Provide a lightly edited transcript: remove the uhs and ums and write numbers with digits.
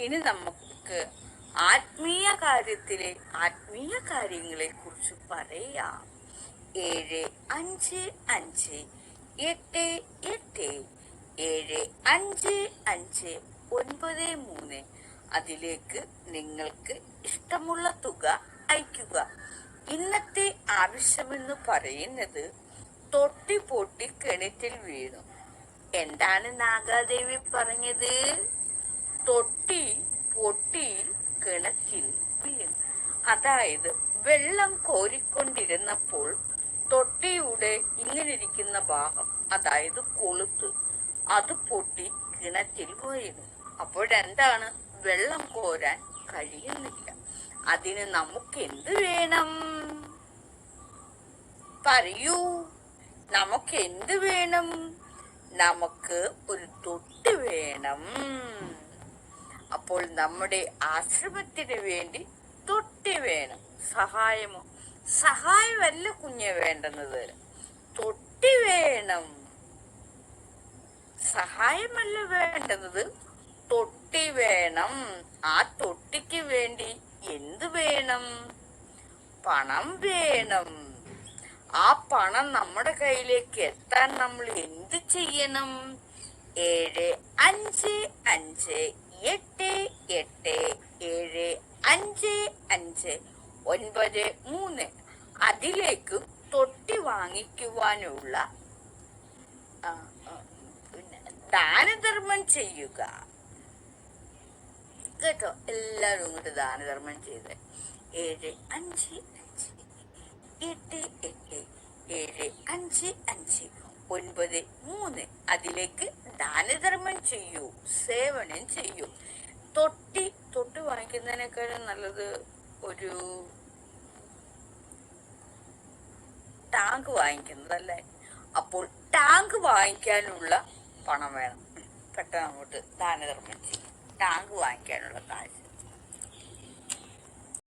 ഇനി നമുക്ക് ആത്മീയ കാര്യങ്ങളെ കുറിച്ച് പറയാം. 755578755593 അതിലേക്ക് നിങ്ങൾക്ക് ഇഷ്ടമുള്ള തുക അയക്കുക. ഇന്നത്തെ ആവശ്യമെന്ന് പറയുന്നത് തൊട്ടി പൊട്ടി കിണറ്റിൽ വീണു. എന്താണ് നാഗാദേവി പറഞ്ഞത്? തൊട്ടി പൊട്ടി കിണറ്റിൽ വീണു. അതായത് വെള്ളം കോരിക്കൊണ്ടിരുന്നപ്പോൾ തൊട്ടിയുടെ ഇങ്ങനിരിക്കുന്ന ഭാഗം, അതായത് കൊളുത്ത്, അത് പൊട്ടി കിണറ്റിൽ വീണു. അപ്പോഴെന്താണ്? വെള്ളം കോരാൻ കഴിയുന്നില്ല. അതിന് നമുക്ക് എന്ത് വേണം? പറയൂ, നമുക്ക് എന്ത് വേണം? നമുക്ക് ഒരു തൊട്ടി വേണം. അപ്പോൾ നമ്മുടെ ആശ്രമത്തിന് വേണ്ടി തൊട്ടി വേണം. സഹായമല്ല കുഞ്ഞെ വേണ്ടുന്നത്, തൊട്ടി വേണം. സഹായമല്ല വേണ്ടുന്നത്, തൊട്ടി വേണം. ആ തൊട്ടിക്ക് വേണ്ടി എന്ത് വേണം? പണം വേണം. ആ പണം നമ്മുടെ കയ്യിലേക്ക് എത്താൻ നമ്മൾ എന്ത് ചെയ്യണം? 755578755593 അതിലേക്ക് തൊട്ടി വാങ്ങിക്കുവാനുള്ള ദാനധർമ്മം ചെയ്യുക. കേട്ടോ? എല്ലാവരും ഇങ്ങോട്ട് ദാനധർമ്മം ചെയ്ത് 755578755593 അതിലേക്ക് ദാനധർമ്മം ചെയ്യൂ, സേവനം ചെയ്യൂ. തൊട്ടി വാങ്ങിക്കുന്നതിനേക്കാളും നല്ലത് ഒരു ടാങ്ക് വാങ്ങിക്കുന്നതല്ലേ? അപ്പോൾ ടാങ്ക് വാങ്ങിക്കാനുള്ള പണം വേണം. പെട്ടെന്ന് അങ്ങോട്ട് ദാനധർമ്മം ചെയ്യും. ടാങ്ക് വാങ്ങിക്കാനുള്ള കാശ്